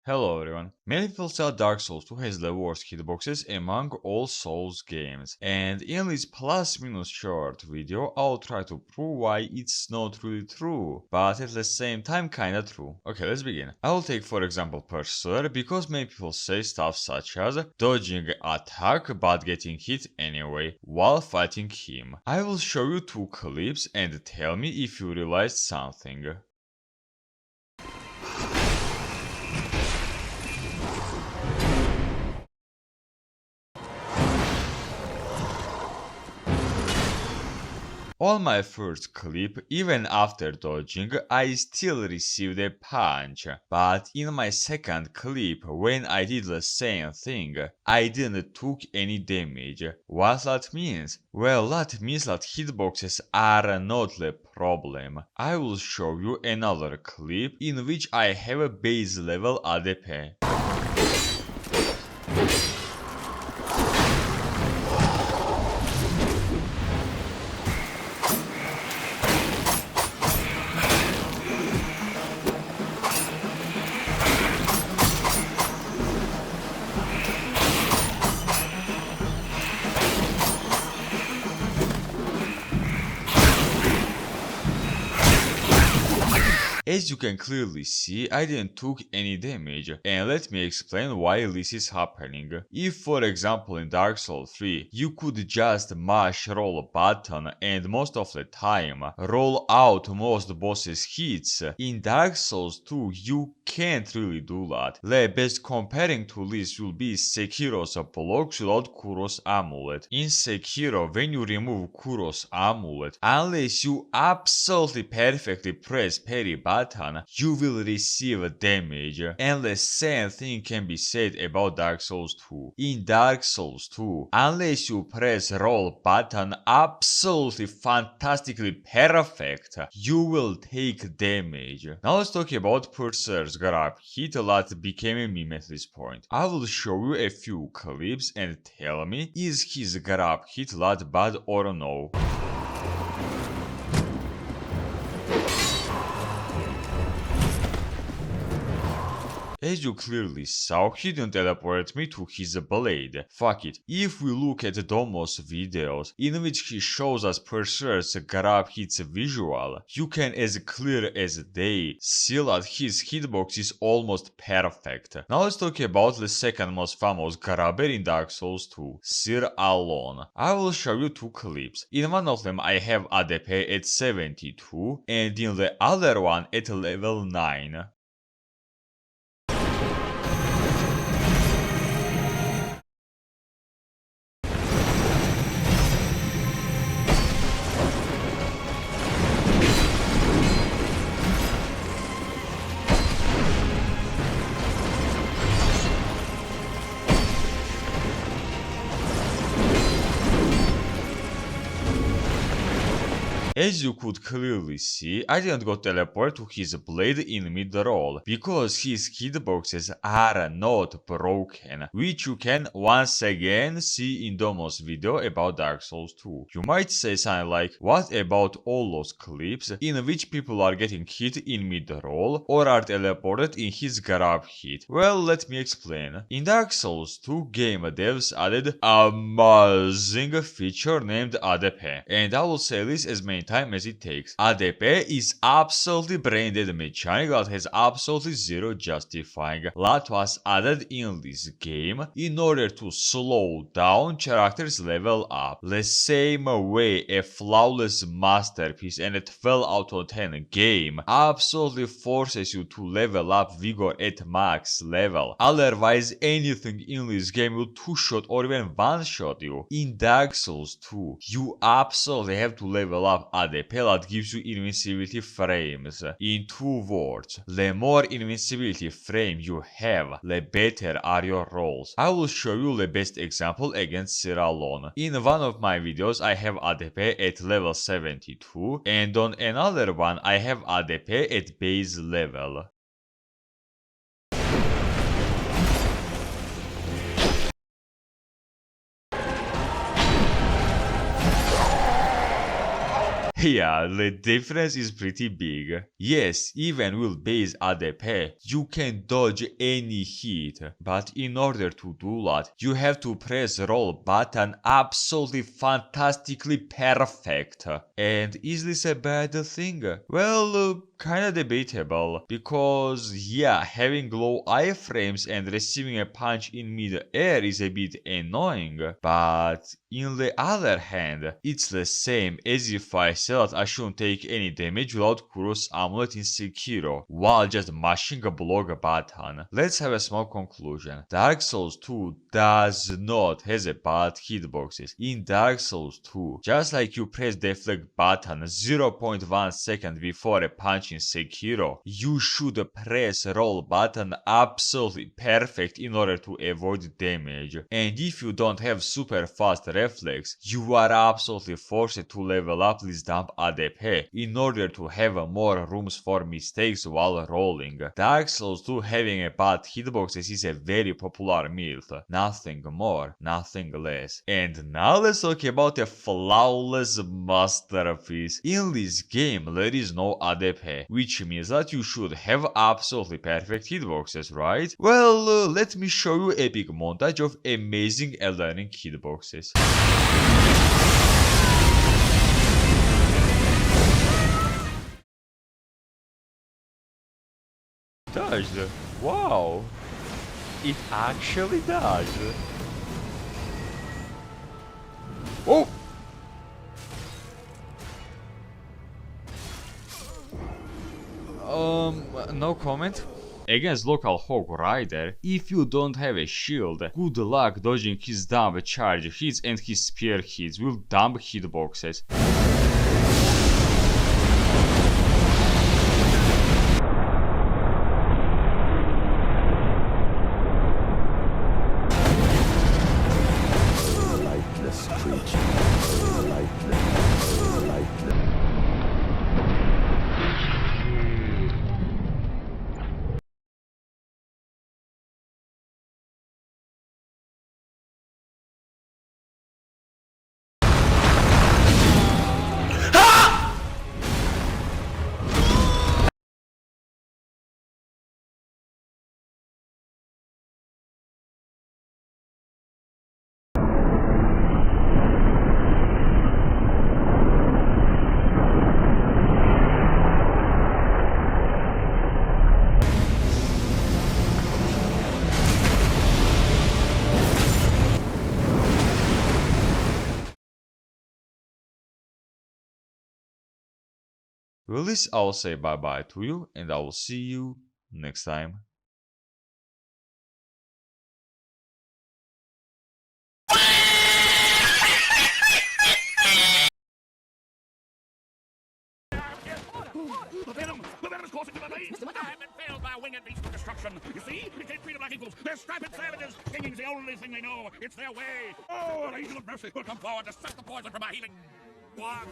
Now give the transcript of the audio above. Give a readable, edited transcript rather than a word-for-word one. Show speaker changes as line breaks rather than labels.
Hello everyone. Many people say Dark Souls 2 has the worst hitboxes among all Souls games, and in this plus minus short video I'll try to prove why it's not really true, but at the same time kinda true. Okay, let's begin. I will take for example Pursuer because many people say stuff such as dodging attack but getting hit anyway while fighting him. I will show you two clips and tell me if you realized something. On my first clip, even after dodging, I still received a punch, but in my second clip, when I did the same thing, I didn't took any damage. What that means? Well, that means that hitboxes are not the problem. I will show you another clip in which I have a base level ADP. As you can clearly see, I didn't took any damage, and let me explain why this is happening. If for example in Dark Souls 3, you could just mash roll button and most of the time roll out most bosses hits, in Dark Souls 2 you can't really do that. The best comparing to this will be Sekiro's blocks without Kuro's amulet. In Sekiro, when you remove Kuro's amulet, unless you absolutely perfectly press parry button, you will receive damage. And the same thing can be said about Dark Souls 2. In Dark Souls 2, unless you press roll button absolutely fantastically perfect, you will take damage. Now let's talk about Pursuer's grab hit that became a meme at this point. I will show you a few clips and tell me is his grab hit that bad or no. As you clearly saw, he didn't teleport me to his blade. Fuck it. If we look at Domo's videos, in which he shows us Pursuer's grab hits visual, you can as clear as day see that his hitbox is almost perfect. Now let's talk about the second most famous grabber in Dark Souls 2, Sir Alone. I will show you two clips. In one of them I have ADP at 72 and in the other one at level 9. As you could clearly see, I didn't go teleport to his blade in mid-roll, because his hitboxes are not broken, which you can once again see in Domo's video about Dark Souls 2. You might say something like, what about all those clips in which people are getting hit in mid-roll or are teleported in his grab hit? Well, let me explain. In Dark Souls 2, game devs added amazing feature named ADP, and I will say this as many time as it takes. ADP is absolutely brain-dead mechanic that has absolutely zero justifying. That was added in this game in order to slow down characters level up. The same way a flawless masterpiece and a 12 out of 10 game absolutely forces you to level up vigor at max level. Otherwise anything in this game will two-shot or even one-shot you. In Dark Souls 2, you absolutely have to level up ADP that gives you invincibility frames. In 2 words, the more invincibility frame you have, the better are your rolls. I will show you the best example against Sir Alone. In one of my videos I have ADP at level 72 and on another one I have ADP at base level. Yeah, the difference is pretty big. Yes, even with base ADP, you can dodge any hit, but in order to do that, you have to press roll button absolutely fantastically perfect. And is this a bad thing? Well, kinda debatable, because yeah, having low iframes and receiving a punch in mid-air is a bit annoying, but in the other hand, it's the same as if I said that I shouldn't take any damage without Kuro's amulet in Sekiro, while just mashing a block button. Let's have a small conclusion. Dark Souls 2 does not has a bad hitboxes. In Dark Souls 2, just like you press deflect button 0.1 second before a punch in Sekiro, you should press roll button absolutely perfect in order to avoid damage. And if you don't have super fast reflex, you are absolutely forced to level up this dump ADP in order to have more rooms for mistakes while rolling. Dark Souls 2 having a bad hitboxes is a very popular myth, nothing more, nothing less. And now let's talk about a flawless masterpiece. In this game there is no ADP, which means that you should have absolutely perfect hitboxes, right? Well, let me show you a big montage of amazing Elden Ring hitboxes. Dodged. Wow. It actually dodged. Oh! No comment. Against local Hog Rider, if you don't have a shield, good luck dodging his dumb charge hits, and his spear hits will dumb hitboxes.
Lightless creature. Lightless.
With this, I'll say bye bye to you, and I will see you next time.
The venom's causing delays. I have been failed by winged beasts of destruction. You see? We can't treat them like equals. They're strapping savages. Singing's the only thing they know. It's their way. Oh, an angel of mercy will come forward to suck the poison from my healing. One.